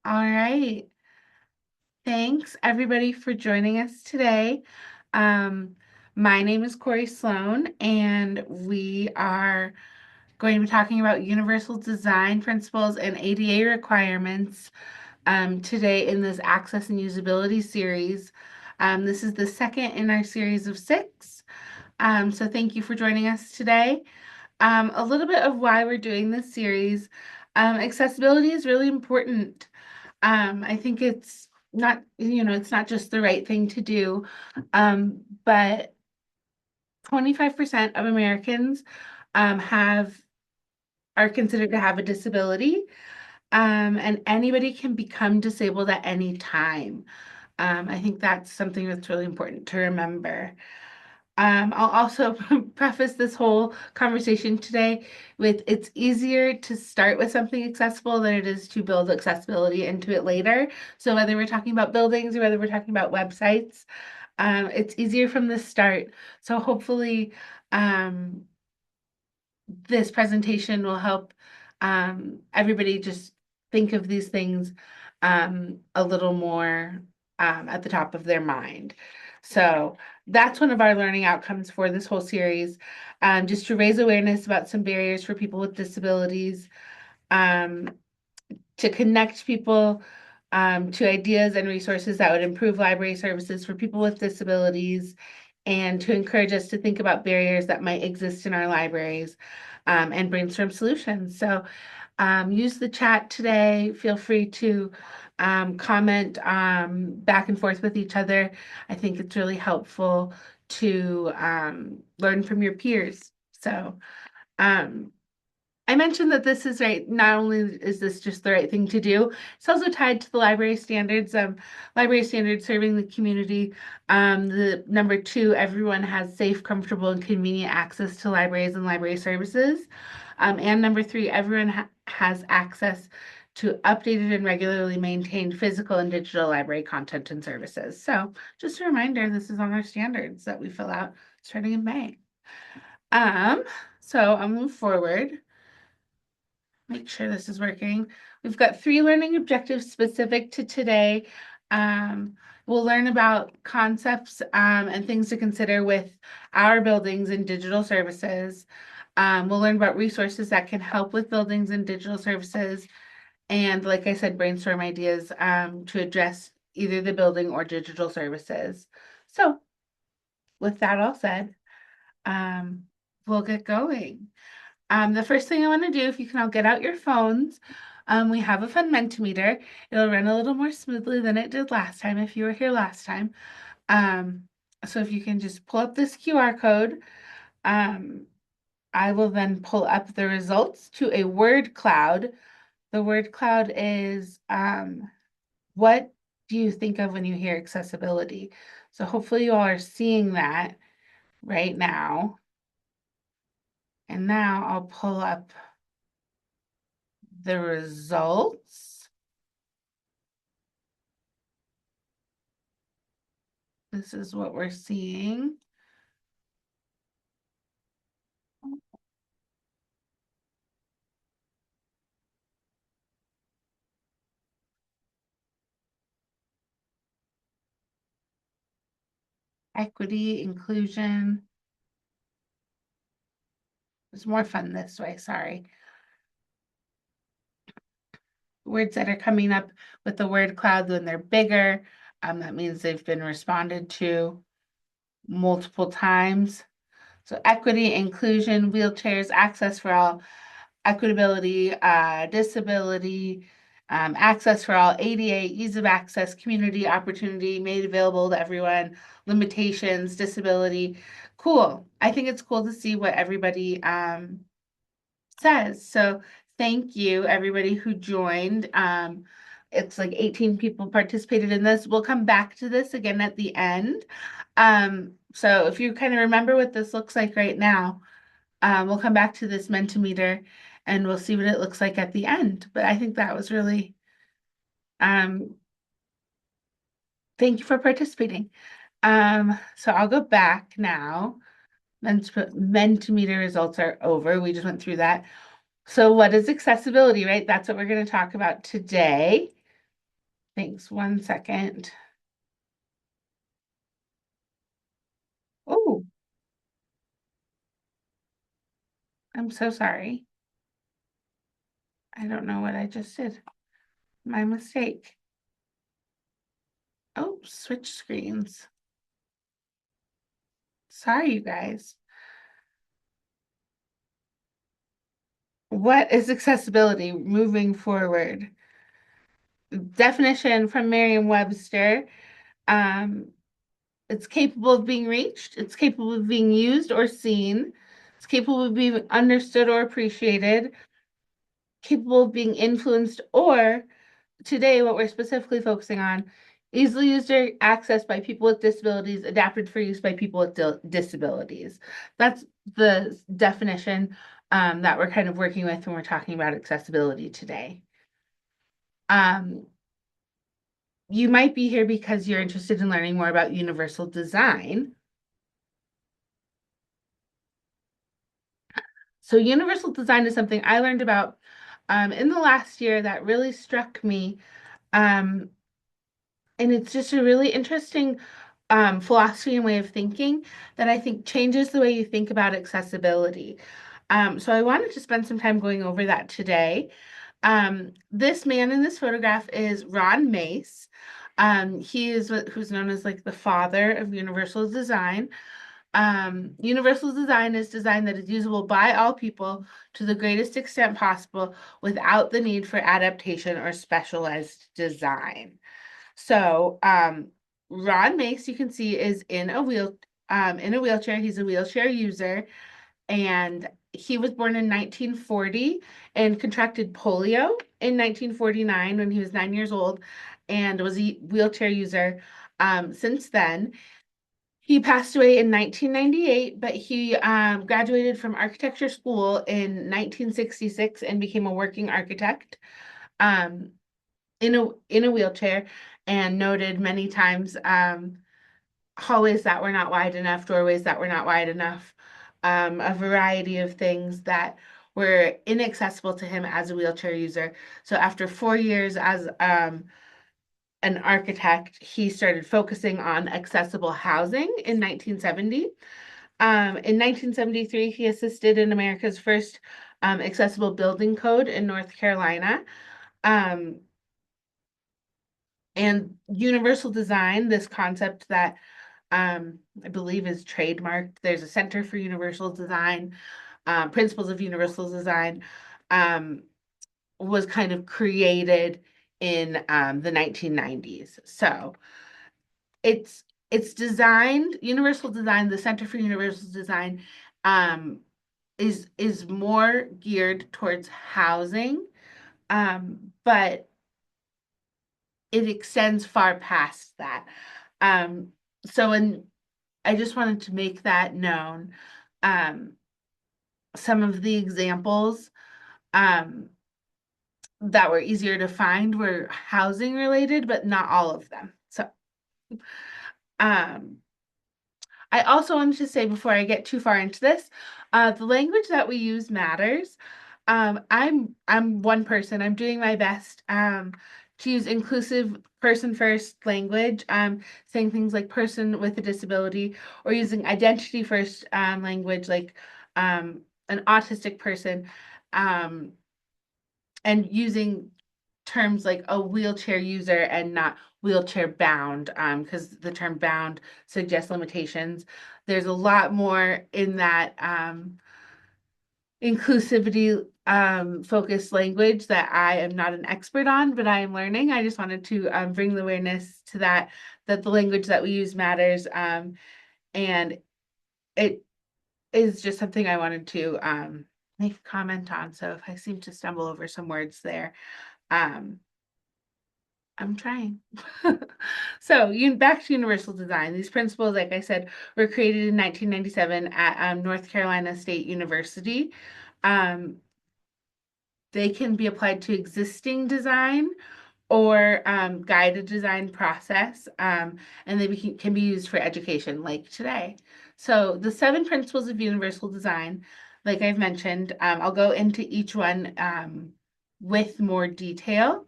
All right. Thanks everybody for joining us today. Um, my name is Corey Sloan, and we are going to be talking about universal design principles and ADA requirements today in this Access and Usability series. This is the second in our series of six. So thank you for joining us today. A little bit of why we're doing this series. Accessibility is really important. I think it's not just the right thing to do, but 25% of Americans have are considered to have a disability, and anybody can become disabled at any time. I think that's something that's really important to remember. I'll also preface this whole conversation today with it's easier to start with something accessible than it is to build accessibility into it later. So whether we're talking about buildings or whether we're talking about websites, it's easier from the start. So hopefully, um, this presentation will help everybody just think of these things a little more at the top of their mind. So that's one of our learning outcomes for this whole series, just to raise awareness about some barriers for people with disabilities, um, to connect people to ideas and resources that would improve library services for people with disabilities, and to encourage us to think about barriers that might exist in our libraries and brainstorm solutions. So use the chat today. Feel free to comment back and forth with each other. I think it's really helpful to learn from your peers. So um, I mentioned that this is right. Not only is this just the right thing to do, it's also tied to the library standards. Library standards serving the community. The number two, everyone has safe, comfortable, and convenient access to libraries and library services. And number three, everyone has access to updated and regularly maintained physical and digital library content and services. So just a reminder, this is on our standards that we fill out starting in May. Um, so I'll move forward. Make sure this is working. We've got three learning objectives specific to today. We'll learn about concepts and things to consider with our buildings and digital services. We'll learn about resources that can help with buildings and digital services. And like I said, brainstorm ideas to address either the building or digital services. So with that all said, um, we'll get going. The first thing I want to do, if you can all get out your phones, we have a fun Mentimeter. It'll run a little more smoothly than it did last time if you were here last time. So if you can just pull up this QR code, um, I will then pull up the results to a word cloud. The word cloud is what do you think of when you hear accessibility? So hopefully you all are seeing that right now. And now I'll pull up the results. This is what we're seeing. Equity, inclusion. It's more fun this way, sorry. Words that are coming up with the word cloud when they're bigger, that means they've been responded to multiple times. So equity, inclusion, wheelchairs, access for all, equitability, disability, access for all, ADA, ease of access, community, opportunity, made available to everyone, limitations, disability. Cool. I think it's cool to see what everybody says. So thank you, everybody who joined. It's like 18 people participated in this. We'll come back to this again at the end. So if you kind of remember what this looks like right now, we'll come back to this Mentimeter and we'll see what it looks like at the end. But I think that was really, um, thank you for participating. So I'll go back now. Mentimeter results are over. We just went through that. So what is accessibility, right? That's what we're going to talk about today. Thanks. 1 second. Oh, I'm so sorry. I don't know what I just did. My mistake. Oh, switch screens. Sorry, you guys. What is accessibility moving forward? Definition from Merriam-Webster. Um, it's capable of being reached, it's capable of being used or seen, it's capable of being understood or appreciated, capable of being influenced, or today, what we're specifically focusing on, easily used or accessed by people with disabilities, adapted for use by people with disabilities. That's the definition that we're kind of working with when we're talking about accessibility today. Um, you might be here because you're interested in learning more about universal design. So universal design is something I learned about in the last year that really struck me. Um, and it's just a really interesting philosophy and way of thinking that I think changes the way you think about accessibility. So I wanted to spend some time going over that today. This man in this photograph is Ron Mace. He is who's known as like the father of universal design. Universal design is design that is usable by all people to the greatest extent possible without the need for adaptation or specialized design. So, Ron Mace, you can see, is in a wheelchair. He's a wheelchair user, and he was born in 1940 and contracted polio in 1949 when he was 9 years old, and was a wheelchair user since then. He passed away in 1998, but he graduated from architecture school in 1966 and became a working architect um, in a wheelchair, and noted many times hallways that were not wide enough, doorways that were not wide enough, a variety of things that were inaccessible to him as a wheelchair user. So after 4 years as an architect, he started focusing on accessible housing in 1970. In 1973, he assisted in America's first accessible building code in North Carolina. Um, and universal design, this concept that I believe is trademarked. There's a Center for Universal Design, Principles of Universal Design, um, was kind of created in the 1990s. So it's designed, universal design, the Center for Universal Design, um, is more geared towards housing, but it extends far past that. Um, so in I just wanted to make that known. Um, some of the examples um, that were easier to find were housing related, but not all of them. So um, I also wanted to say before I get too far into this, the language that we use matters. I'm one person. I'm doing my best to use inclusive person first language, saying things like person with a disability, or using identity first language like an autistic person, um, and using terms like a wheelchair user and not wheelchair bound, because the term bound suggests limitations. There's a lot more in that inclusivity focused language that I am not an expert on, but I am learning. I just wanted to bring the awareness to that, that the language that we use matters. And it is just something I wanted to make a comment on. So if I seem to stumble over some words there, um, I'm trying. So, back to universal design. These principles, like I said, were created in 1997 at North Carolina State University. Um, they can be applied to existing design or guide a design process, and they can be used for education, like today. So, the 7 principles of universal design, like I've mentioned, I'll go into each one with more detail.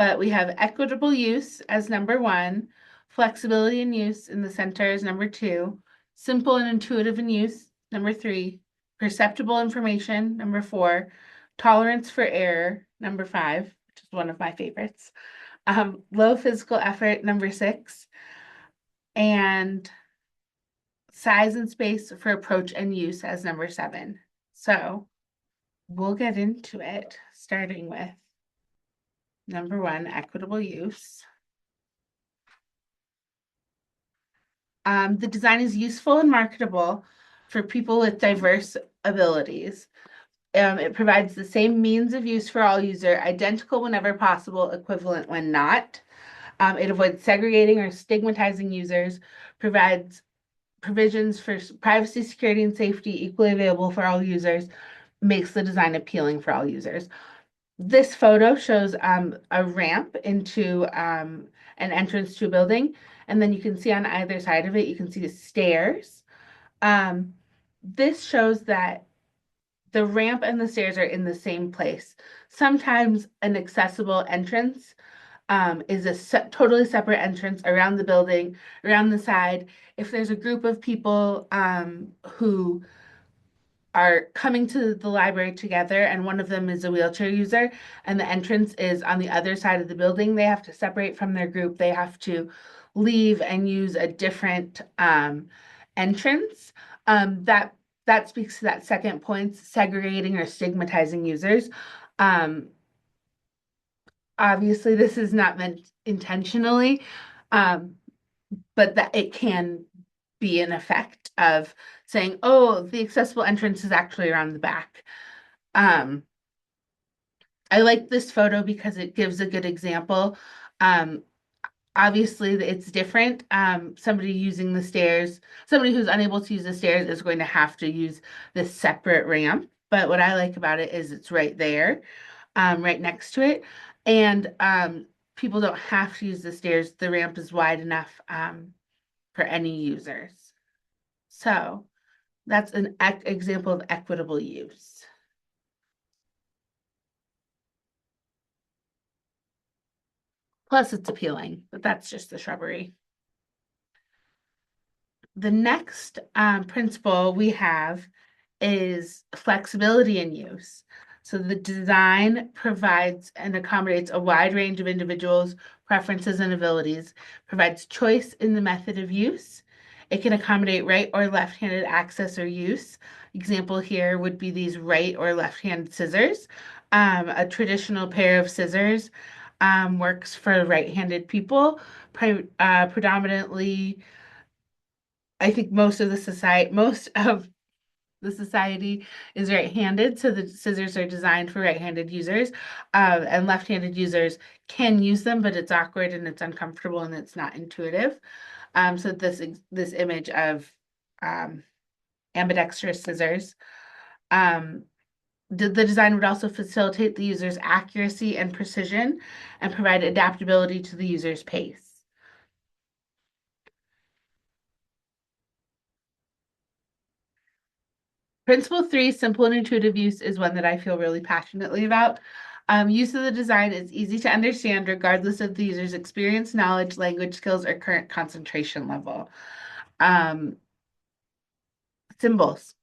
but we have equitable use as number 1, flexibility in use in the center is number 2, simple and intuitive in use, number 3, perceptible information, number 4, tolerance for error, number 5, which is one of my favorites, low physical effort, number 6, and size and space for approach and use as number 7. So we'll get into it, starting with number 1, equitable use. The design is useful and marketable for people with diverse abilities. It provides the same means of use for all user, identical whenever possible, equivalent when not. It avoids segregating or stigmatizing users, provides provisions for privacy, security, and safety equally available for all users, makes the design appealing for all users. This photo shows a ramp into an entrance to a building, and then you can see on either side of it, you can see the stairs. This shows that the ramp and the stairs are in the same place. Sometimes an accessible entrance is a totally separate entrance around the building, around the side. If there's a group of people who are coming to the library together and one of them is a wheelchair user and the entrance is on the other side of the building, they have to separate from their group. They have to leave and use a different entrance. That speaks to that second point, segregating or stigmatizing users. Obviously, this is not meant intentionally, but that it can be an effect of saying, oh, the accessible entrance is actually around the back. I like this photo because it gives a good example. Obviously, it's different. Somebody using the stairs, somebody who's unable to use the stairs is going to have to use this separate ramp. But what I like about it is it's right there, right next to it. And people don't have to use the stairs. The ramp is wide enough for any users. So that's an example of equitable use. Plus, it's appealing, but that's just the shrubbery. The next principle we have is flexibility in use. So the design provides and accommodates a wide range of individuals' preferences and abilities, provides choice in the method of use. It can accommodate right or left-handed access or use. Example here would be these right or left-handed scissors. A traditional pair of scissors works for right-handed people, predominantly. I think most of the society is right-handed, so the scissors are designed for right-handed users, and left-handed users can use them, but it's awkward and it's uncomfortable and it's not intuitive. So this image of ambidextrous scissors. The design would also facilitate the user's accuracy and precision and provide adaptability to the user's pace. Principle 3, simple and intuitive use, is one that I feel really passionately about. Use of the design is easy to understand regardless of the user's experience, knowledge, language skills, or current concentration level. Symbols.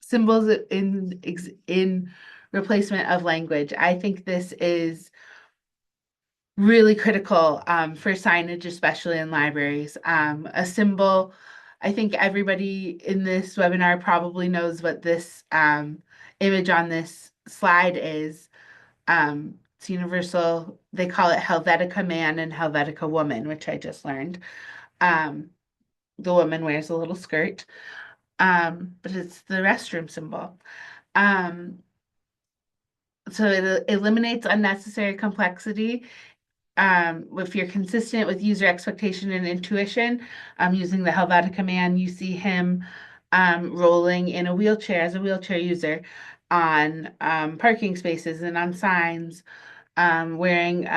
Symbols in replacement of language. I think this is really critical for signage, especially in libraries. A symbol, I think everybody in this webinar probably knows what this image on this slide is. It's universal. They call it Helvetica man and Helvetica woman, which I just learned. The woman wears a little skirt, but it's the restroom symbol. So it eliminates unnecessary complexity. If you're consistent with user expectation and intuition, using the Helvetica man, you see him rolling in a wheelchair as a wheelchair user on parking spaces and on signs, wearing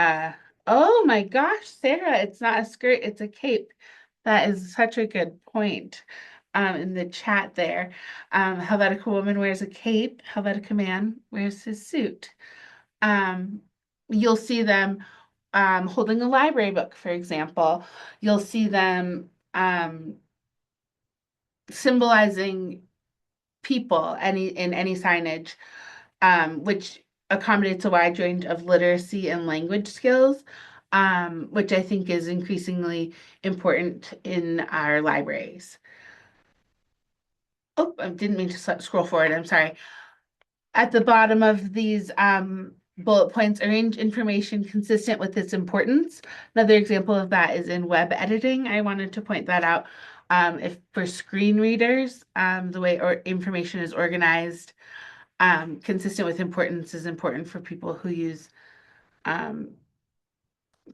oh my gosh, Sarah, it's not a skirt, it's a cape. That is such a good point in the chat there. Helvetica woman wears a cape, Helvetica man wears his suit. You'll see them holding a library book, for example. You'll see them symbolizing people in any signage, which accommodates a wide range of literacy and language skills, which I think is increasingly important in our libraries. Oh, I didn't mean to scroll forward. I'm sorry. At the bottom of these bullet points, arrange information consistent with its importance. Another example of that is in web editing. I wanted to point that out. If for screen readers, the way information is organized, consistent with importance is important for people who use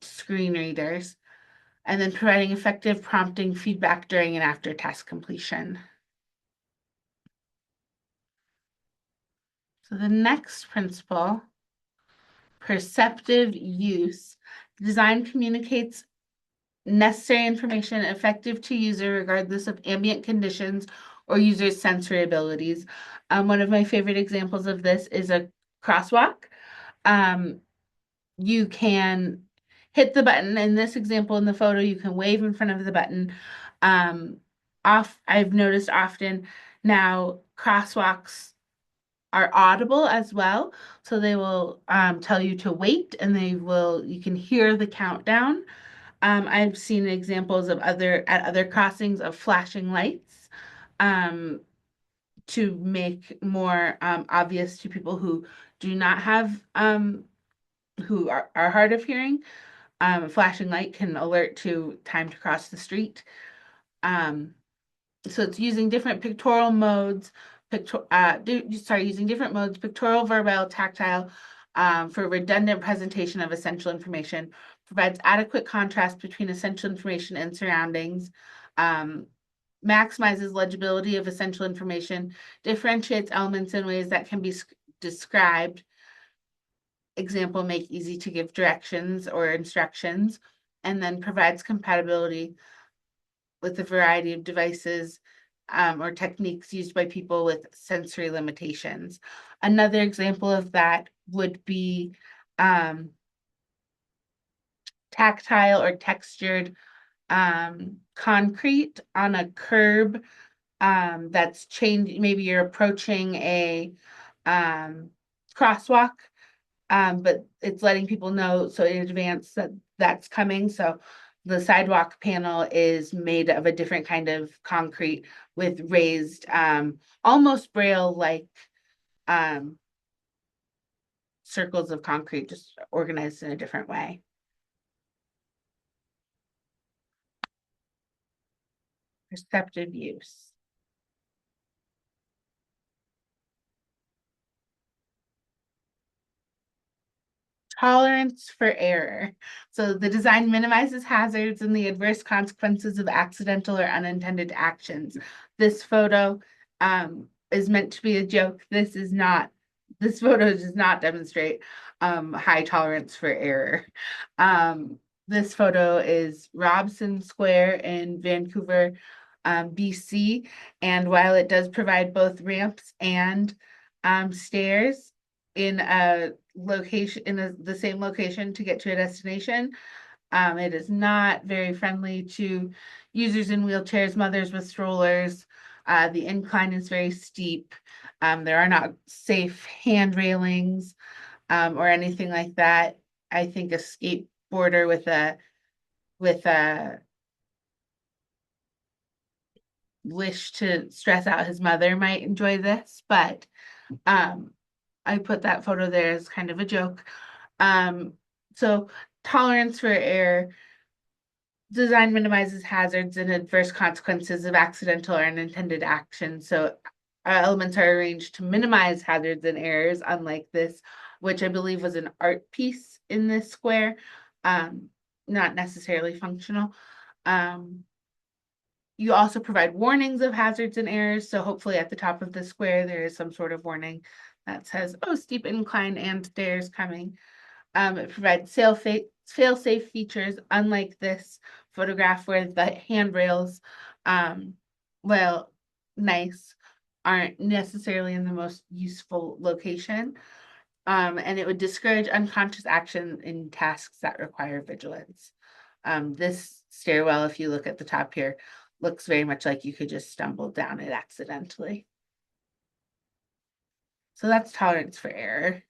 screen readers. And then providing effective prompting feedback during and after task completion. So the next principle, perceptive use. Design communicates necessary information effective to user regardless of ambient conditions or user's sensory abilities. One of my favorite examples of this is a crosswalk. You can hit the button. In this example in the photo, you can wave in front of the button. I've noticed often now crosswalks are audible as well. So they will tell you to wait and you can hear the countdown. I've seen examples of other crossings of flashing lights to make more obvious to people who do not have who are hard of hearing. A flashing light can alert to time to cross the street. So it's using different pictorial modes, using different modes, pictorial, verbal, tactile, for redundant presentation of essential information, provides adequate contrast between essential information and surroundings, maximizes legibility of essential information, differentiates elements in ways that can be described. Example, make easy to give directions or instructions, and then provides compatibility with a variety of devices or techniques used by people with sensory limitations. Another example of that would be tactile or textured concrete on a curb that's changed. Maybe you're approaching a crosswalk, but it's letting people know so in advance that that's coming. So the sidewalk panel is made of a different kind of concrete with raised, almost braille-like circles of concrete, just organized in a different way. Perceptive use. Tolerance for error. So the design minimizes hazards and the adverse consequences of accidental or unintended actions. This photo is meant to be a joke. This photo does not demonstrate high tolerance for error. This photo is Robson Square in Vancouver, BC. And while it does provide both ramps and stairs in a location in the same location to get to a destination, it is not very friendly to users in wheelchairs, mothers with strollers. The incline is very steep. There are not safe hand railings or anything like that. I think a skateboarder with a wish to stress out his mother might enjoy this, but I put that photo there as kind of a joke. So tolerance for error. Design minimizes hazards and adverse consequences of accidental or unintended action. So elements are arranged to minimize hazards and errors, unlike this, which I believe was an art piece in this square, not necessarily functional. You also provide warnings of hazards and errors. So hopefully at the top of the square, there is some sort of warning that says, oh, steep incline and stairs coming. It provides fail-safe features, unlike this photograph where the handrails, well, nice, aren't necessarily in the most useful location. and it would discourage unconscious action in tasks that require vigilance. This stairwell, if you look at the top here, looks very much like you could just stumble down it accidentally. So that's tolerance for error.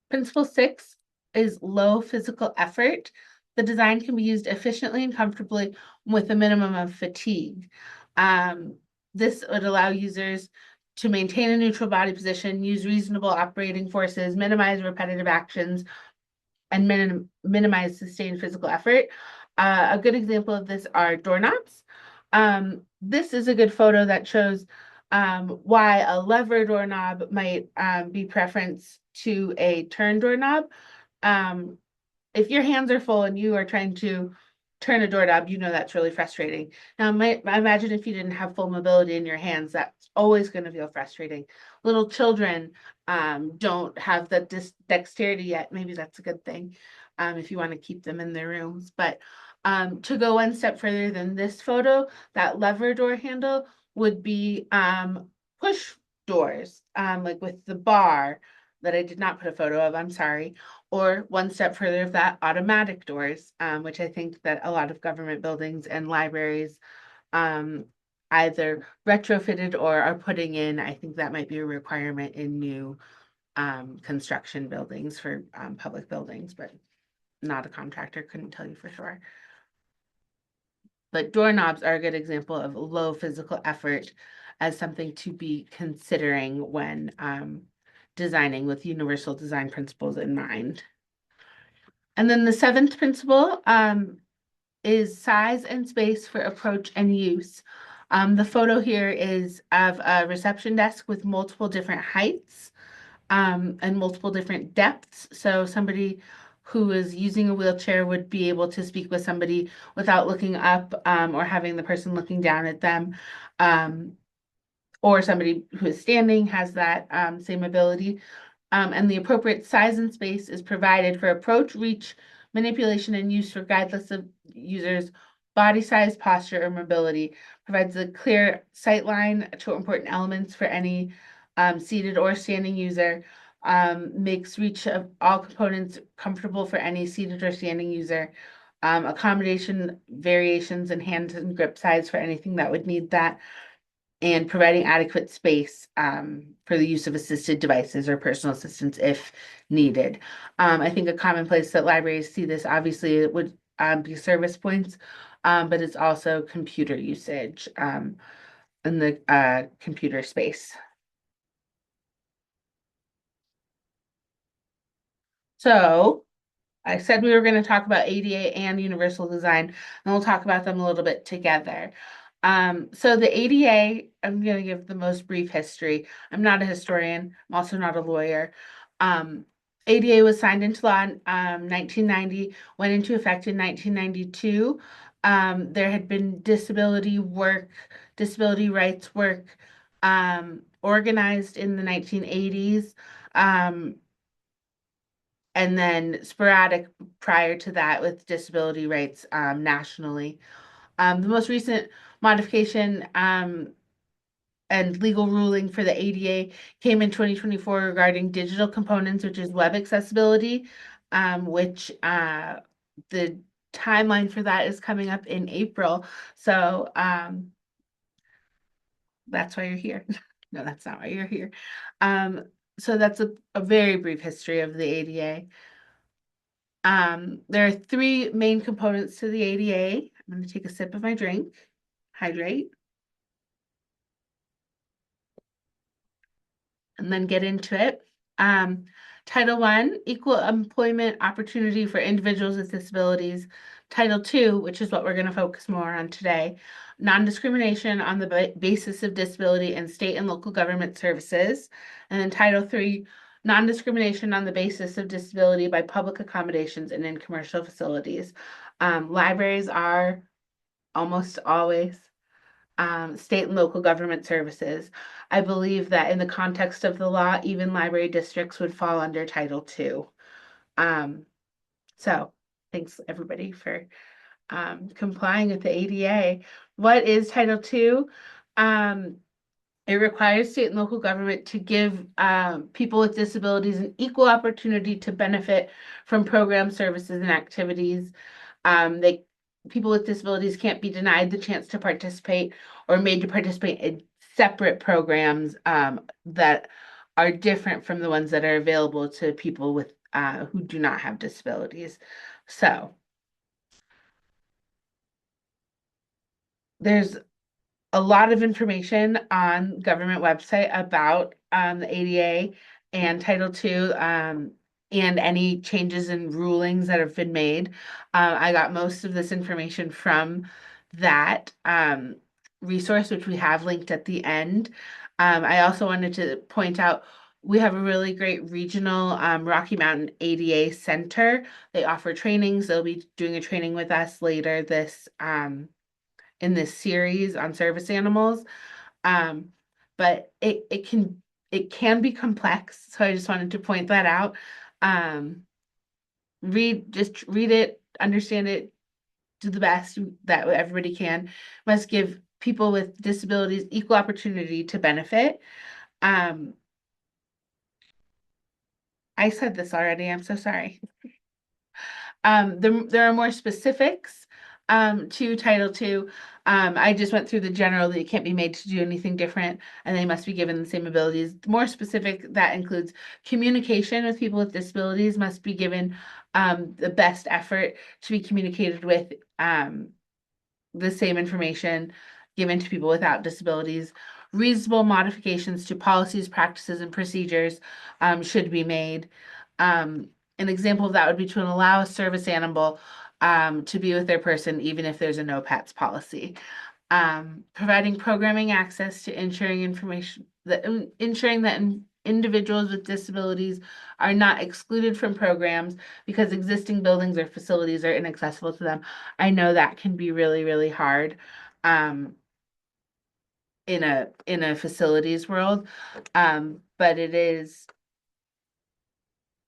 Principle 6 is low physical effort. The design can be used efficiently and comfortably with a minimum of fatigue. This would allow users to maintain a neutral body position, use reasonable operating forces, minimize repetitive actions, and minimize sustained physical effort. A good example of this are doorknobs. This is a good photo that shows why a lever doorknob might be preference to a turn doorknob. Um, if your hands are full and you are trying to turn a doorknob, you know that's really frustrating. Now, imagine if you didn't have full mobility in your hands, that's always going to feel frustrating. Little children don't have the dexterity yet. Maybe that's a good thing if you want to keep them in their rooms. But to go one step further than this photo, that lever door handle would be push doors, like with the bar that I did not put a photo of, I'm sorry, or one step further of that, automatic doors, which I think that a lot of government buildings and libraries either retrofitted or are putting in. I think that might be a requirement in new construction buildings for public buildings, but not a contractor, couldn't tell you for sure. But doorknobs are a good example of low physical effort as something to be considering when designing with universal design principles in mind. And then the seventh principle is size and space for approach and use. The photo here is of a reception desk with multiple different heights and multiple different depths. So somebody who is using a wheelchair would be able to speak with somebody without looking up or having the person looking down at them. Or somebody who is standing has that same ability. And the appropriate size and space is provided for approach, reach, manipulation, and use regardless of users' body size, posture, or mobility. Provides a clear sight line to important elements for any seated or standing user. Makes reach of all components comfortable for any seated or standing user. Accommodation, variations in hand and grip size for anything that would need that, and providing adequate space for the use of assisted devices or personal assistance if needed. I think a common place that libraries see this, obviously, it would be service points, but it's also computer usage in the computer space. So I said we were going to talk about ADA and universal design, and we'll talk about them a little bit together. So the ADA, I'm going to give the most brief history. I'm not a historian. I'm also not a lawyer. ADA was signed into law in 1990, went into effect in 1992. There had been disability rights work organized in the 1980s. And then sporadic prior to that with disability rights nationally. The most recent modification and legal ruling for the ADA came in 2024 regarding digital components, which is web accessibility, which the timeline for that is coming up in April. So that's why you're here. No, that's not why you're here. So that's a very brief history of the ADA. There are three main components to the ADA. I'm going to take a sip of my drink, hydrate, and then get into it. Title I, equal employment opportunity for individuals with disabilities. Title II, which is what we're going to focus more on today, non-discrimination on the basis of disability in state and local government services. And then Title III, non-discrimination on the basis of disability by public accommodations and in commercial facilities. Libraries are almost always state and local government services. I believe that in the context of the law, even library districts would fall under Title II. So thanks everybody for complying with the ADA. What is Title II? It requires state and local government to give people with disabilities an equal opportunity to benefit from programs, services, and activities. They People with disabilities can't be denied the chance to participate or made to participate in separate programs that are different from the ones that are available to people with who do not have disabilities. So there's a lot of information on government website about the ADA and Title II, and any changes and rulings that have been made. I got most of this information from that resource, which we have linked at the end. I also wanted to point out we have a really great regional Rocky Mountain ADA Center. They offer trainings. They'll be doing a training with us later this in this series on service animals. Um, but it can be complex, so I just wanted to point that out. Um, just read it, understand it, do the best that everybody can. Must give people with disabilities equal opportunity to benefit. Um, I said this already, I'm so sorry. There are more specifics to Title II. I just went through the general that you can't be made to do anything different and they must be given the same abilities. More specific, that includes communication with people with disabilities must be given the best effort to be communicated with the same information given to people without disabilities. Reasonable modifications to policies, practices, and procedures should be made. An example of that would be to allow a service animal to be with their person, even if there's a no pets policy. Providing programming access to ensuring that individuals with disabilities are not excluded from programs because existing buildings or facilities are inaccessible to them. I know that can be really, really hard in a facilities world, but it is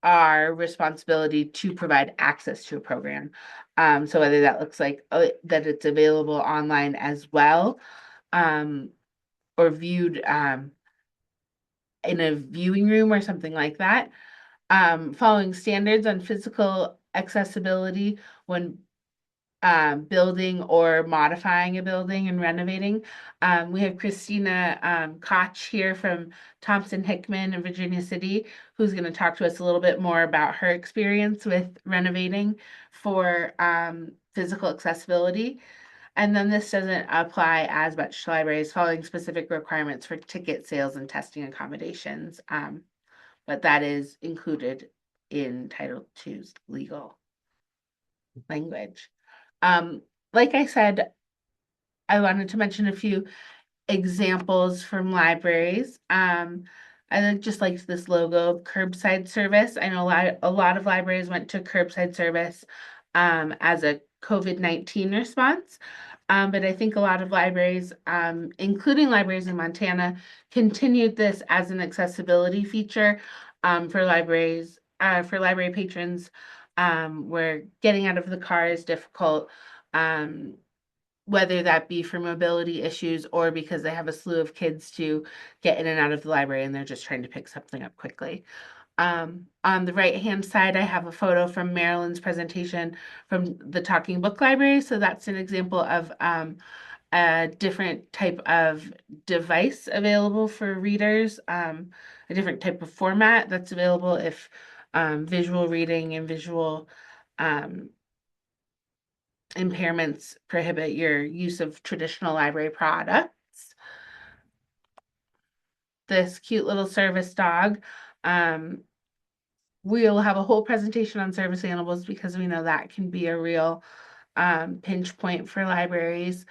our responsibility to provide access to a program. So whether that looks like that it's available online as well, or viewed in a viewing room or something like that. Following standards on physical accessibility when building or modifying a building and renovating. We have Christina Koch here from Thompson-Hickman in Virginia City, who's going to talk to us a little bit more about her experience with renovating for physical accessibility. And then this doesn't apply as much to libraries, following specific requirements for ticket sales and testing accommodations. But that is included in Title II's legal language. Um, like I said, I wanted to mention a few examples from libraries. Just liked this logo, curbside service. I know a lot of libraries went to curbside service as a COVID-19 response. But I think a lot of libraries, including libraries in Montana, continued this as an accessibility feature for library patrons, where getting out of the car is difficult. Um, whether that be for mobility issues or because they have a slew of kids to get in and out of the library and they're just trying to pick something up quickly. On the right-hand side, I have a photo from Marilyn's presentation from the Talking Book Library. So that's an example of a different type of device available for readers, a different type of format that's available if visual reading and visual um, impairments prohibit your use of traditional library products. This cute little service dog. We'll have a whole presentation on service animals because we know that can be a real pinch point for libraries.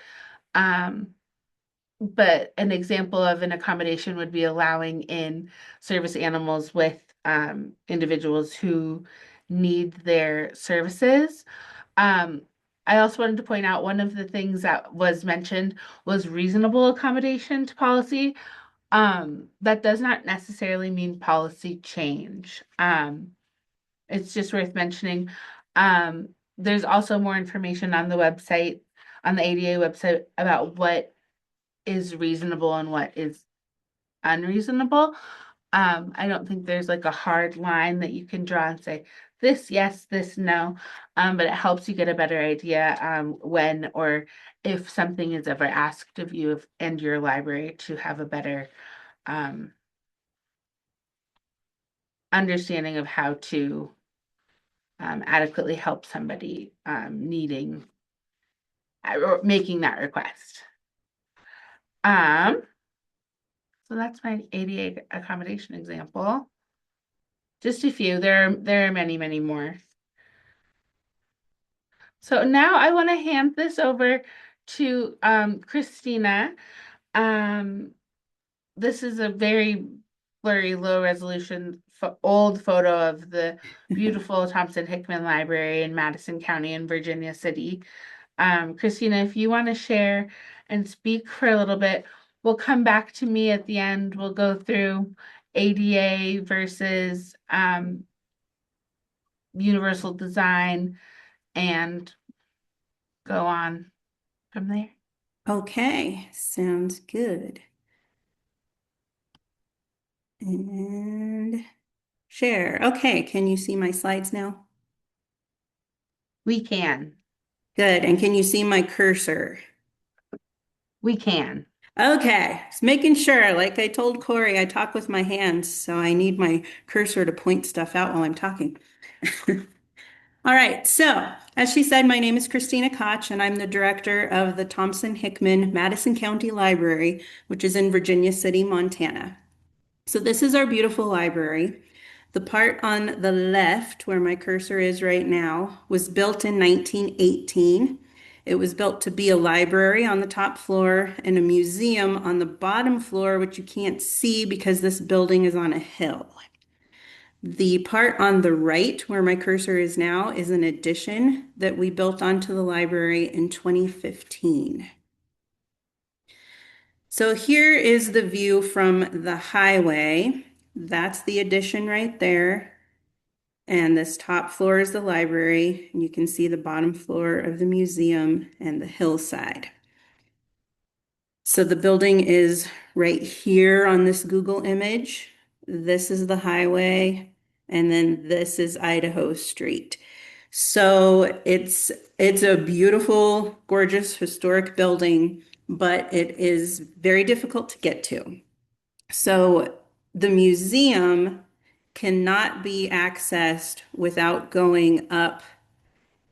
But an example of an accommodation would be allowing in service animals with individuals who need their services. Um, I also wanted to point out one of the things that was mentioned was reasonable accommodation to policy. That does not necessarily mean policy change. It's just worth mentioning. There's also more information on the website, on the ADA website, about what is reasonable and what is unreasonable. I don't think there's like a hard line that you can draw and say this yes, this no. But it helps you get a better idea when or if something is ever asked of you and your library to have a better um, understanding of how to adequately help somebody needing or making that request. Um, so that's my ADA accommodation example. Just a few. There are many, many more. So now I want to hand this over to Christina. Um, this is a very blurry, low resolution old photo of the beautiful Thompson-Hickman Library in Madison County in Virginia City. Christina, if you want to share and speak for a little bit, we'll come back to me at the end. We'll go through ADA versus universal design and go on from there. Okay, sounds good. And share. Okay, can you see my slides now? We can. Good. And can you see my cursor? We can. Okay, just making sure. Like I told Corey, I talk with my hands, so I need my cursor to point stuff out while I'm talking. All right, so as she said, my name is Christina Koch, and I'm the director of the Thompson-Hickman Madison County Library, which is in Virginia City, Montana. So this is our beautiful library. The part on the left, where my cursor is right now, was built in 1918. It was built to be a library on the top floor and a museum on the bottom floor, which you can't see because this building is on a hill. The part on the right, where my cursor is now, is an addition that we built onto the library in 2015. So here is the view from the highway. That's the addition right there. And this top floor is the library. And you can see the bottom floor of the museum and the hillside. So the building is right here on this Google image. This is the highway, and then this is Idaho Street. So it's a beautiful, gorgeous, historic building, but it is very difficult to get to. So the museum cannot be accessed without going up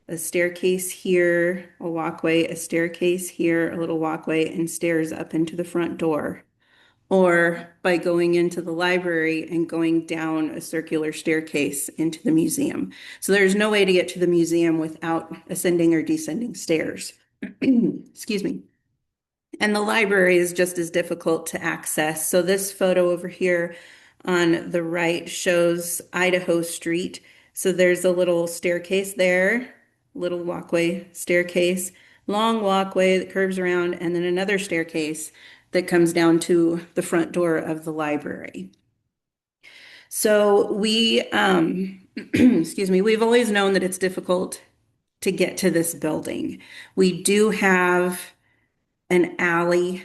a staircase here, a walkway, a staircase here, a little walkway, and stairs up into the front door. Or by going into the library and going down a circular staircase into the museum. So there's no way to get to the museum without ascending or descending stairs. Excuse me. And the library is just as difficult to access. So this photo over here on the right shows Idaho Street. So there's a little staircase there, little walkway staircase, long walkway that curves around, and then another staircase that comes down to the front door of the library. So excuse me, we've always known that it's difficult to get to this building. We do have an alley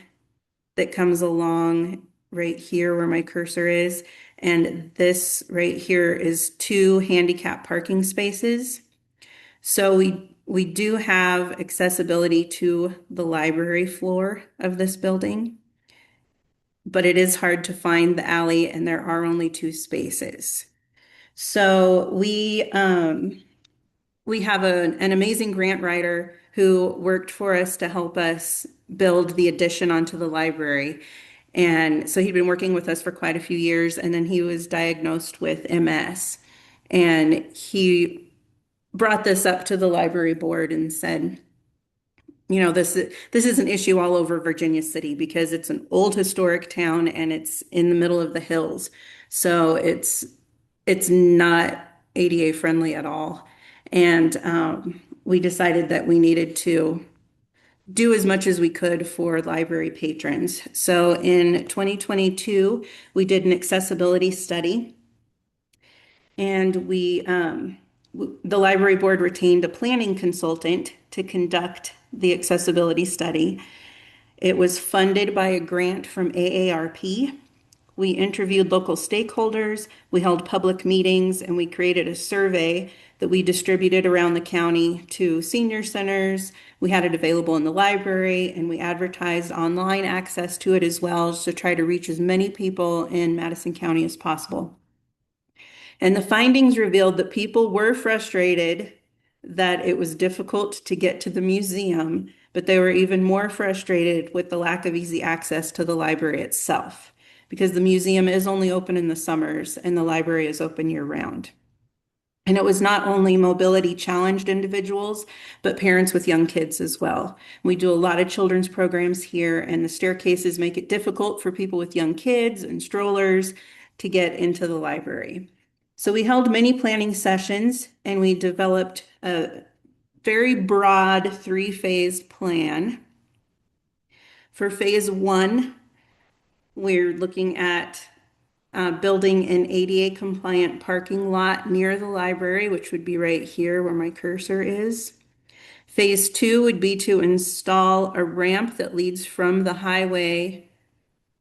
that comes along right here where my cursor is. And this right here is two handicap parking spaces. So we do have accessibility to the library floor of this building, but it is hard to find the alley and there are only two spaces. So we have an amazing grant writer who worked for us to help us build the addition onto the library. And so he'd been working with us for quite a few years, and then he was diagnosed with MS. And he brought this up to the library board and said, you know, this is an issue all over Virginia City because it's an old historic town and it's in the middle of the hills. So it's not ADA friendly at all. And we decided that we needed to do as much as we could for library patrons. So in 2022, we did an accessibility study, and the library board retained a planning consultant to conduct the accessibility study. It was funded by a grant from AARP, We interviewed local stakeholders, we held public meetings, and we created a survey that we distributed around the county to senior centers. We had it available in the library, and we advertised online access to it as well to try to reach as many people in Madison County as possible. And the findings revealed that people were frustrated that it was difficult to get to the museum, but they were even more frustrated with the lack of easy access to the library itself, because the museum is only open in the summers and the library is open year-round. And it was not only mobility challenged individuals, but parents with young kids as well. We do a lot of children's programs here, and the staircases make it difficult for people with young kids and strollers to get into the library. So we held many planning sessions and we developed a very broad three-phased plan. For phase one, we're looking at building an ADA compliant parking lot near the library, which would be right here where my cursor is. Phase two would be to install a ramp that leads from the highway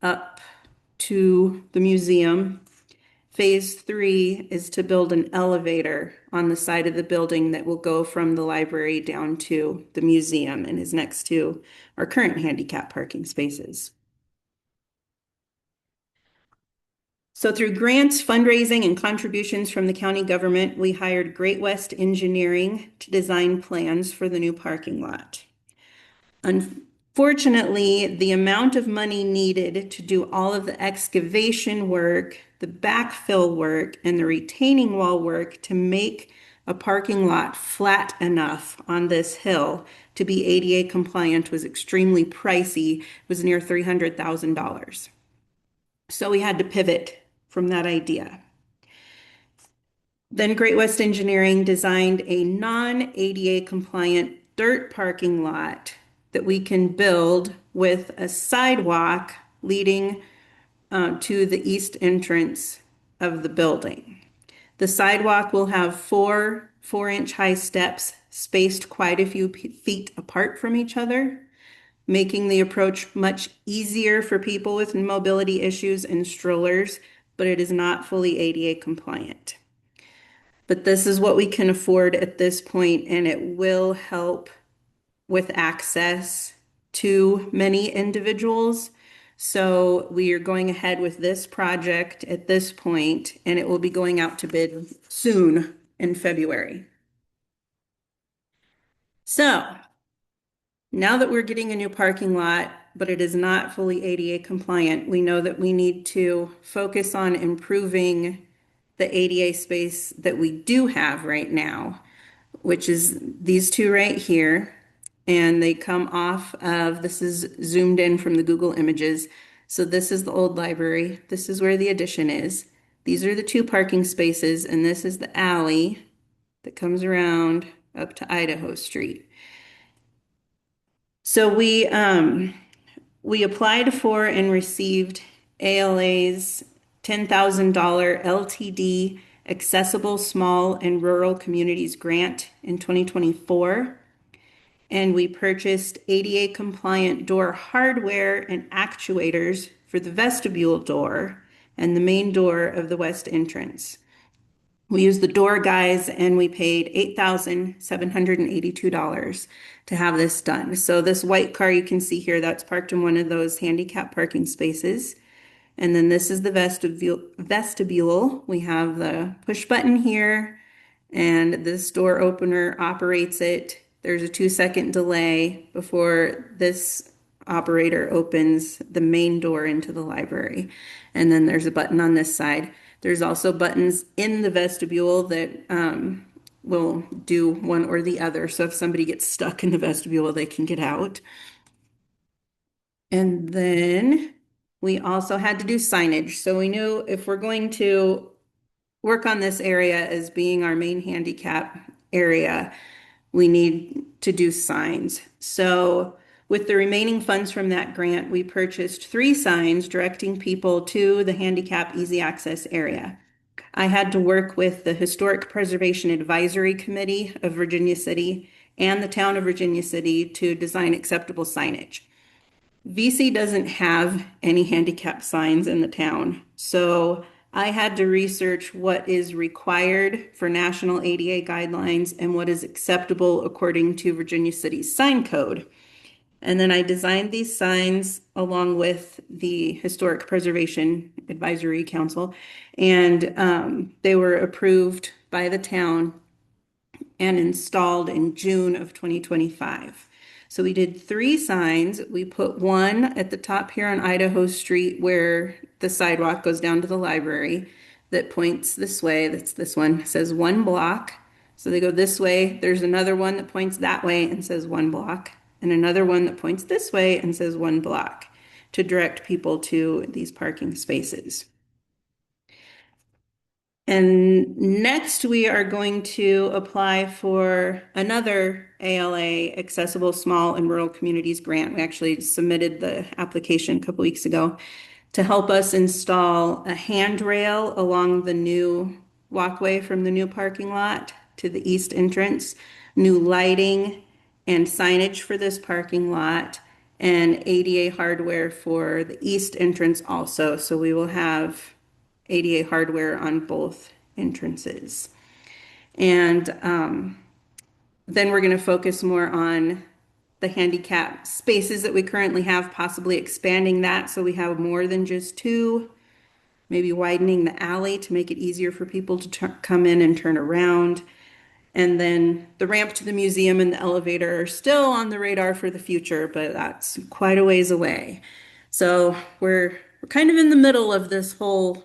up to the museum. Phase three is to build an elevator on the side of the building that will go from the library down to the museum and is next to our current handicap parking spaces. So through grants, fundraising, and contributions from the county government, we hired Great West Engineering to design plans for the new parking lot. Unfortunately, the amount of money needed to do all of the excavation work, the backfill work, and the retaining wall work to make a parking lot flat enough on this hill to be ADA compliant was extremely pricey. It was near $300,000. So we had to pivot from that idea. Then Great West Engineering designed a non-ADA compliant dirt parking lot that we can build with a sidewalk leading to the east entrance of the building. The sidewalk will have four-inch high steps spaced quite a few feet apart from each other, making the approach much easier for people with mobility issues and strollers, but it is not fully ADA compliant. But this is what we can afford at this point, and it will help with access to many individuals. So we are going ahead with this project at this point, and it will be going out to bid soon in February. So now that we're getting a new parking lot, but it is not fully ADA compliant, we know that we need to focus on improving the ADA space that we do have right now, which is these two right here. And they come off of, this is zoomed in from the Google images. So this is the old library. This is where the addition is. These are the two parking spaces, and this is the alley that comes around up to Idaho Street. So we applied for and received ALA's $10,000 LTD Accessible Small and Rural Communities Grant in 2024. And we purchased ADA compliant door hardware and actuators for the vestibule door and the main door of the west entrance. We used the door guys and we paid $8,782 to have this done. So this white car you can see here, that's parked in one of those handicap parking spaces. And then this is the vestibule. We have the push button here and this door opener operates it. There's a 2-second delay before this operator opens the main door into the library. And then there's a button on this side. There's also buttons in the vestibule that will do one or the other. So if somebody gets stuck in the vestibule, they can get out. And then we also had to do signage. So we knew if we're going to work on this area as being our main handicap area, we need to do signs. So with the remaining funds from that grant, we purchased 3 signs directing people to the handicap easy access area. I had to work with the Historic Preservation Advisory Committee of Virginia City and the town of Virginia City to design acceptable signage. VC doesn't have any handicap signs in the town. So I had to research what is required for national ADA guidelines and what is acceptable according to Virginia City's sign code. And then I designed these signs along with the Historic Preservation Advisory Council, and they were approved by the town and installed in June of 2025. So we did three signs. We put one at the top here on Idaho Street where the sidewalk goes down to the library that points this way. That's this one. It says 1 block. So they go this way. There's another one that points that way and says 1 block, and another one that points this way and says 1 block to direct people to these parking spaces. And next, we are going to apply for another ALA Accessible Small and Rural Communities grant. We actually submitted the application a couple weeks ago to help us install a handrail along the new walkway from the new parking lot to the east entrance, new lighting and signage for this parking lot, and ADA hardware for the east entrance also. So we will have ADA hardware on both entrances. And then we're going to focus more on the handicap spaces that we currently have, possibly expanding that so we have more than just two, maybe widening the alley to make it easier for people to come in and turn around. And then the ramp to the museum and the elevator are still on the radar for the future, but that's quite a ways away. So we're kind of in the middle of this whole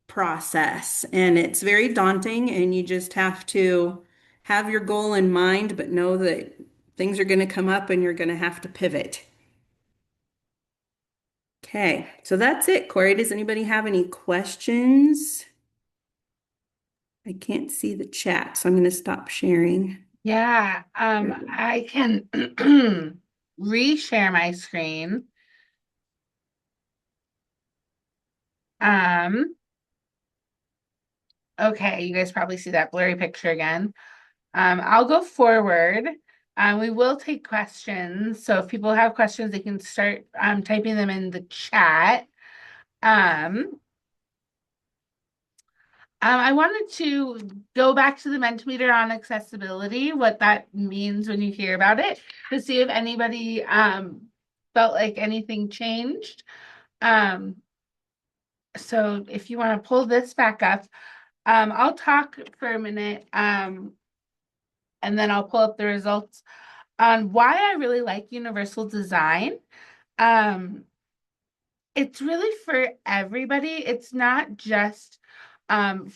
process, and it's very daunting, and you just have to have your goal in mind, but know that things are going to come up and you're going to have to pivot. Okay, so that's it. Corey, does anybody have any questions? I can't see the chat, so I'm going to stop sharing. Yeah, There we go. I can reshare my screen. Um, okay, you guys probably see that blurry picture again. I'll go forward. We will take questions. So if people have questions, they can start typing them in the chat. Um, I wanted to go back to the Mentimeter on accessibility, what that means when you hear about it, to see if anybody felt like anything changed. Um, so if you want to pull this back up, I'll talk for a minute, and then I'll pull up the results on why I really like universal design. Um, it's really for everybody. It's not just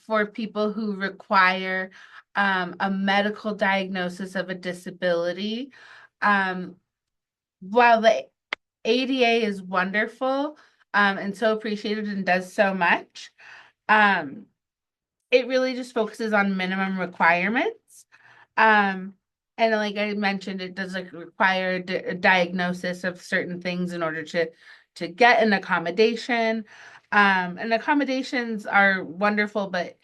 for people who require a medical diagnosis of a disability. Um, while the ADA is wonderful and so appreciated and does so much, um, it really just focuses on minimum requirements. Um, and like I mentioned, it does like require a diagnosis of certain things in order to get an accommodation. And accommodations are wonderful, but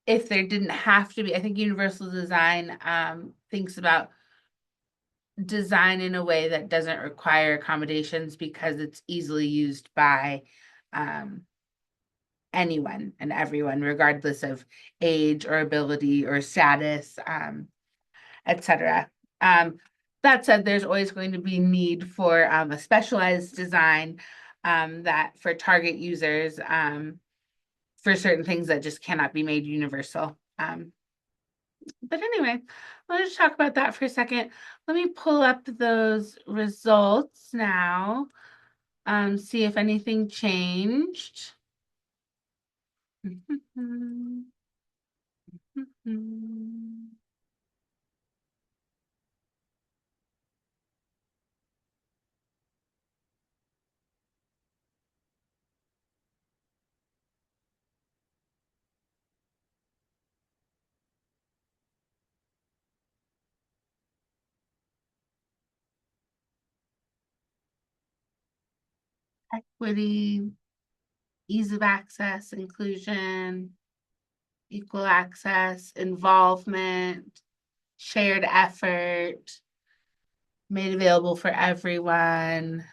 if there didn't have to be, I think universal design thinks about design in a way that doesn't require accommodations because it's easily used by um, anyone and everyone, regardless of age or ability or status, etc. Um, that said, there's always going to be need for a specialized design that for target users for certain things that just cannot be made universal. But anyway, let's just talk about that for a second. Let me pull up those results now, see if anything changed. Equity, ease of access, inclusion, equal access, involvement, shared effort, made available for everyone.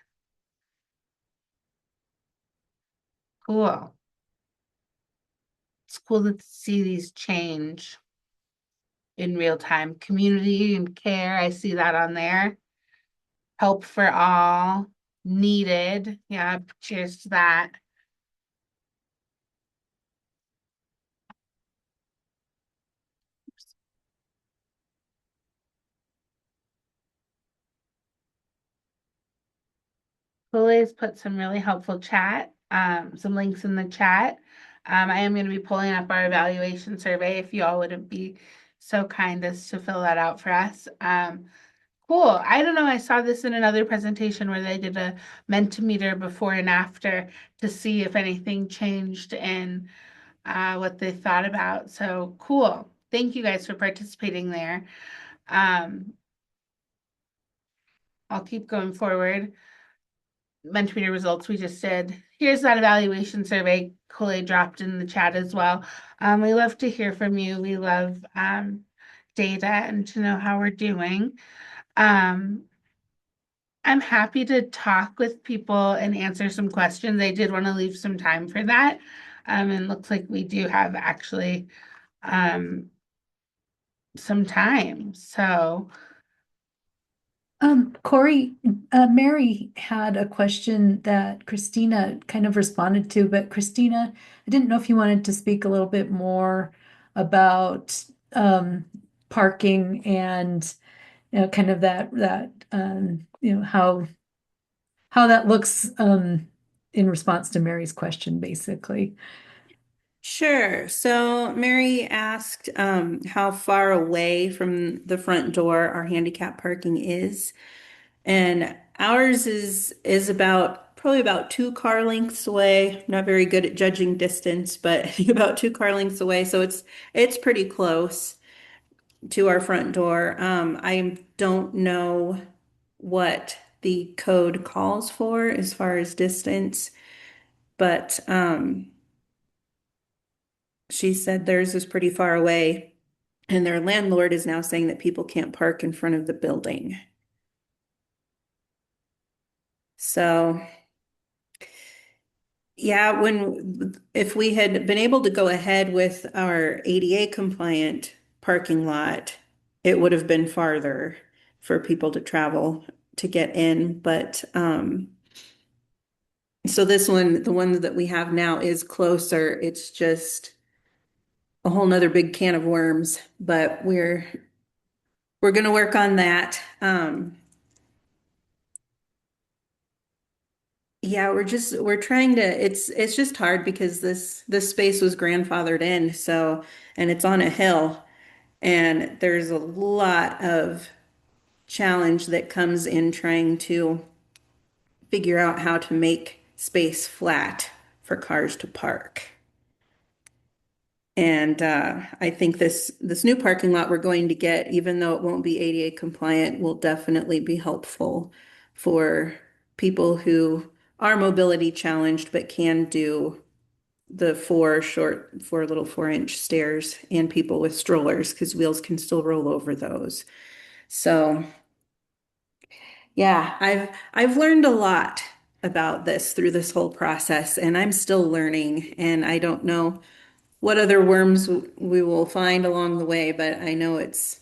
Cool. It's cool to see these change in real time. Community and care, I see that on there. Help for all, needed. Yeah, cheers to that. Lily's put some really helpful some links in the chat. I am going to be pulling up our evaluation survey if you all wouldn't be so kind as to fill that out for us. Cool. I don't know. I saw this in another presentation where they did a Mentimeter before and after to see if anything changed in what they thought about. So cool. Thank you guys for participating there. Um, I'll keep going forward. Mentimeter results we just did. Here's that evaluation survey Kool-Aid dropped in the chat as well. We love to hear from you. We love data and to know how we're doing. Um, I'm happy to talk with people and answer some questions. I did want to leave some time for that. And looks like we do have actually um, some time. So, Corey, Mary had a question that Christina kind of responded to, but Christina, I didn't know if you wanted to speak a little bit more about parking and kind of that how that looks in response to Mary's question, basically. Sure. So Mary asked how far away from the front door our handicap parking is. And ours is about probably about 2 car lengths away. Not very good at judging distance, but about 2 car lengths away. So it's pretty close to our front door. I don't know what the code calls for as far as distance, but she said theirs is pretty far away, and their landlord is now saying that people can't park in front of the building. So, yeah, if we had been able to go ahead with our ADA compliant parking lot, it would have been farther for people to travel to get in. But so this one, the one that we have now is closer. It's just a whole nother big can of worms, but we're going to work on that. Yeah, we're trying to it's just hard because this space was grandfathered in, so and it's on a hill, and there's a lot of challenge that comes in trying to figure out how to make space flat for cars to park. And I think this new parking lot we're going to get, even though it won't be ADA compliant, will definitely be helpful for people who are mobility challenged but can do the four little 4-inch stairs, and people with strollers because wheels can still roll over those. So yeah, I've learned a lot about this through this whole process, and I'm still learning, and I don't know what other worms we will find along the way, but I know it's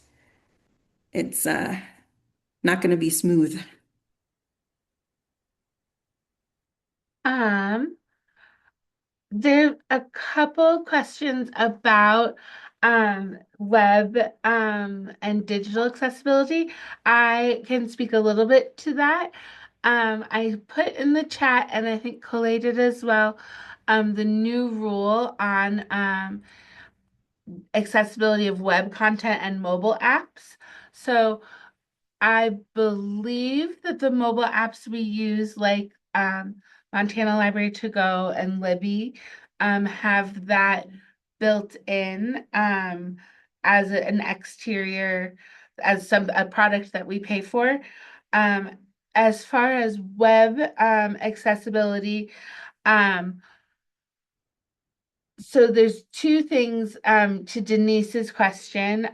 not going to be smooth. um, there are a couple questions about web and digital accessibility. I can speak a little bit to that. I put in the chat, and I think Colette did as well, the new rule on accessibility of web content and mobile apps. So I believe that the mobile apps we use, like Montana Library to Go and Libby, have that built in as an exterior, as a product that we pay for. Um, as far as web accessibility, um, so there's two things to Denise's question.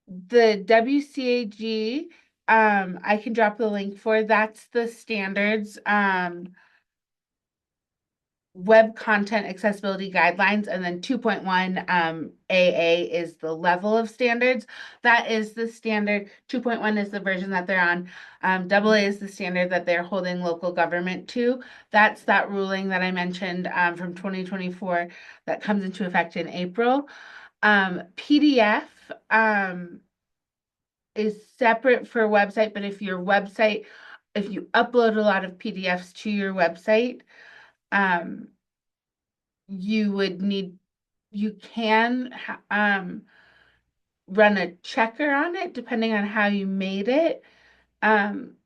The WCAG, I can drop the link for. That's the standards, web content accessibility guidelines, and then 2.1 AA is the level of standards. That is the standard. 2.1 is the version that they're on. AA is the standard that they're holding local government to. That's that ruling that I mentioned from 2024 that comes into effect in April. PDF is separate for website, but if you upload a lot of PDFs to your website, um, you would need, you can run a checker on it depending on how you made it. Um,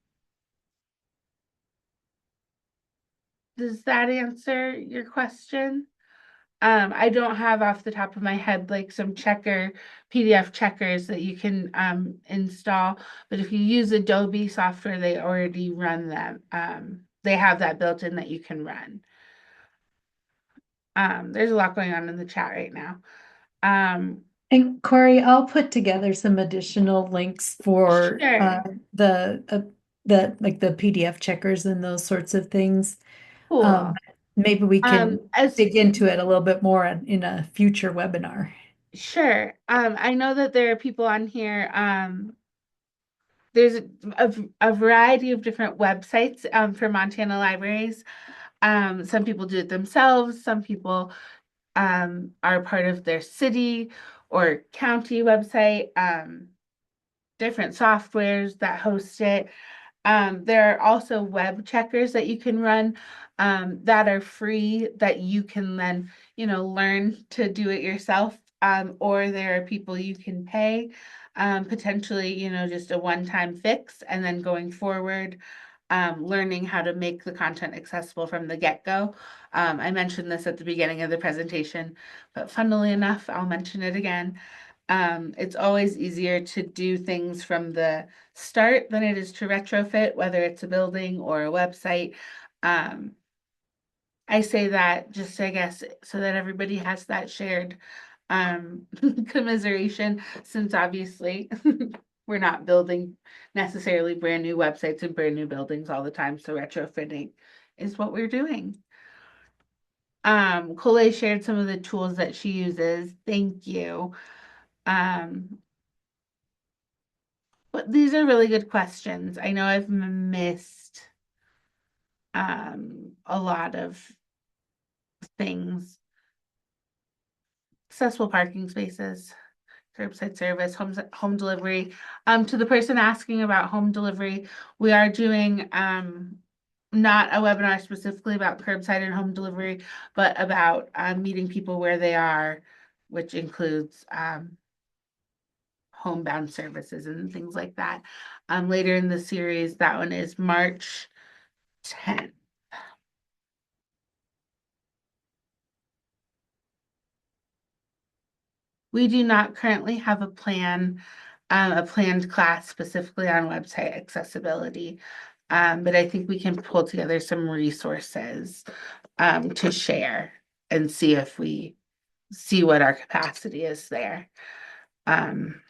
does that answer your question? I don't have off the top of my head like some PDF checkers that you can install, but if you use Adobe software, they already run them. They have that built in that you can run. There's a lot going on in the chat right now. And Corey, I'll put together some additional links for Sure, the PDF checkers and those sorts of things. Um, cool. maybe we can As dig into it a little bit more in a future webinar. Sure. I know that there are people on here. There's a variety of different websites for Montana libraries. Some people do it themselves. Some people are part of their city or county website. Different softwares that host it. There are also web checkers that you can run that are free that you can then, learn to do it yourself. Or there are people you can pay, potentially, just a one-time fix, and then going forward, learning how to make the content accessible from the get-go. I mentioned this at the beginning of the presentation, but funnily enough, I'll mention it again. It's always easier to do things from the start than it is to retrofit, whether it's a building or a website. Um, I say that just, I guess, so that everybody has that shared commiseration, since obviously we're not building necessarily brand new websites and brand new buildings all the time. So retrofitting is what we're doing. Colette shared some of the tools that she uses. Thank you. Um, But these are really good questions. I know I've missed a lot of things. Accessible parking spaces, curbside service, home delivery. To the person asking about home delivery, we are doing not a webinar specifically about curbside and home delivery, but about meeting people where they are, which includes homebound services and things like that. Later in the series, that one is March 10th. We do not currently have a planned class specifically on website accessibility. But I think we can pull together some resources to share and see if we see what our capacity is there. Um,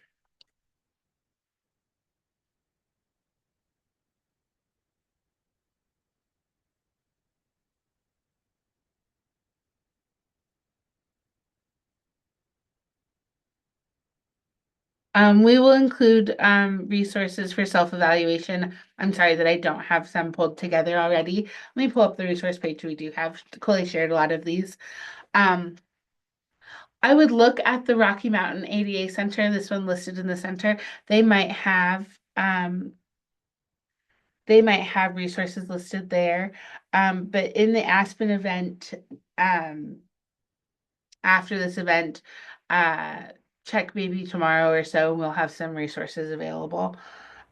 we will include resources for self-evaluation. I'm sorry that I don't have some pulled together already. Let me pull up the resource page we do have. Chloe shared a lot of these. Um, I would look at the Rocky Mountain ADA Center, this one listed in the center. They might have resources listed there. But in the Aspen event, after this event, uh, check maybe tomorrow or so, we'll have some resources available.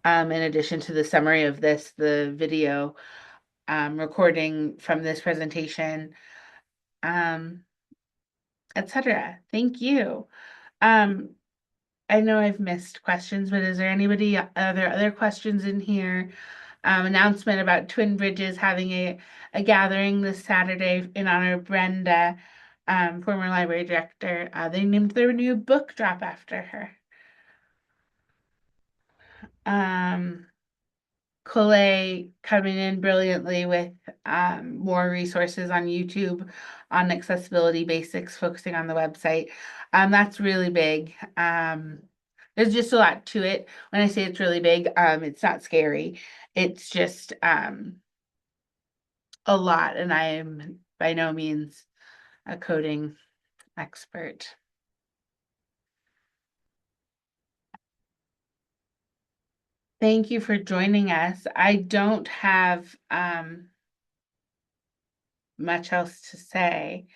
In addition to the summary of this, the video recording from this presentation, um, etc. Thank you. Um, I know I've missed questions, but is there are there other questions in here? Announcement about Twin Bridges having a gathering this Saturday in honor of Brenda, former library director. They named their new book drop after her. Colette coming in brilliantly with more resources on YouTube on accessibility basics, focusing on the website. That's really big. There's just a lot to it. When I say it's really big, it's not scary. It's just a lot, and I am by no means a coding expert. Thank you for joining us. I don't have much else to say.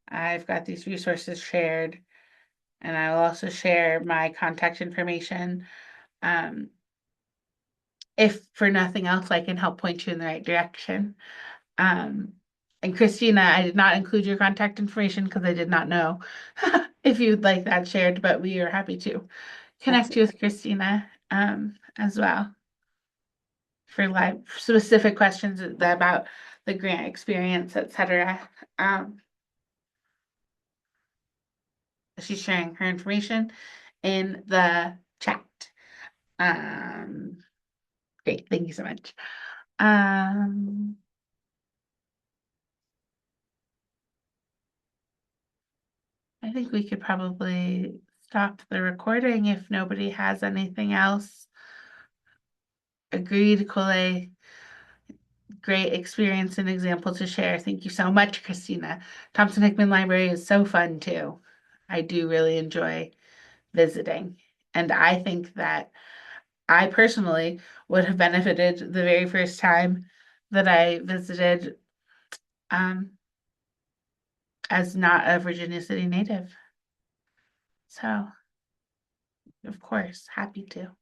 I've got these resources shared, and I will also share my contact information. Um, if for nothing else, I can help point you in the right direction. Um, and Christina, I did not include your contact information because I did not know if you'd like that shared, but we are happy to connect you with Christina as well for live specific questions about the grant experience, etc. Um, she's sharing her information in the chat. Great, thank you so much. I think we could probably stop the recording if nobody has anything else. Agreed, Colette. Great experience and example to share. Thank you so much, Christina. Thompson-Hickman Library is so fun too. I do really enjoy visiting. And I think that I personally would have benefited the very first time that I visited um, as not a Virginia City native. So, of course, happy to.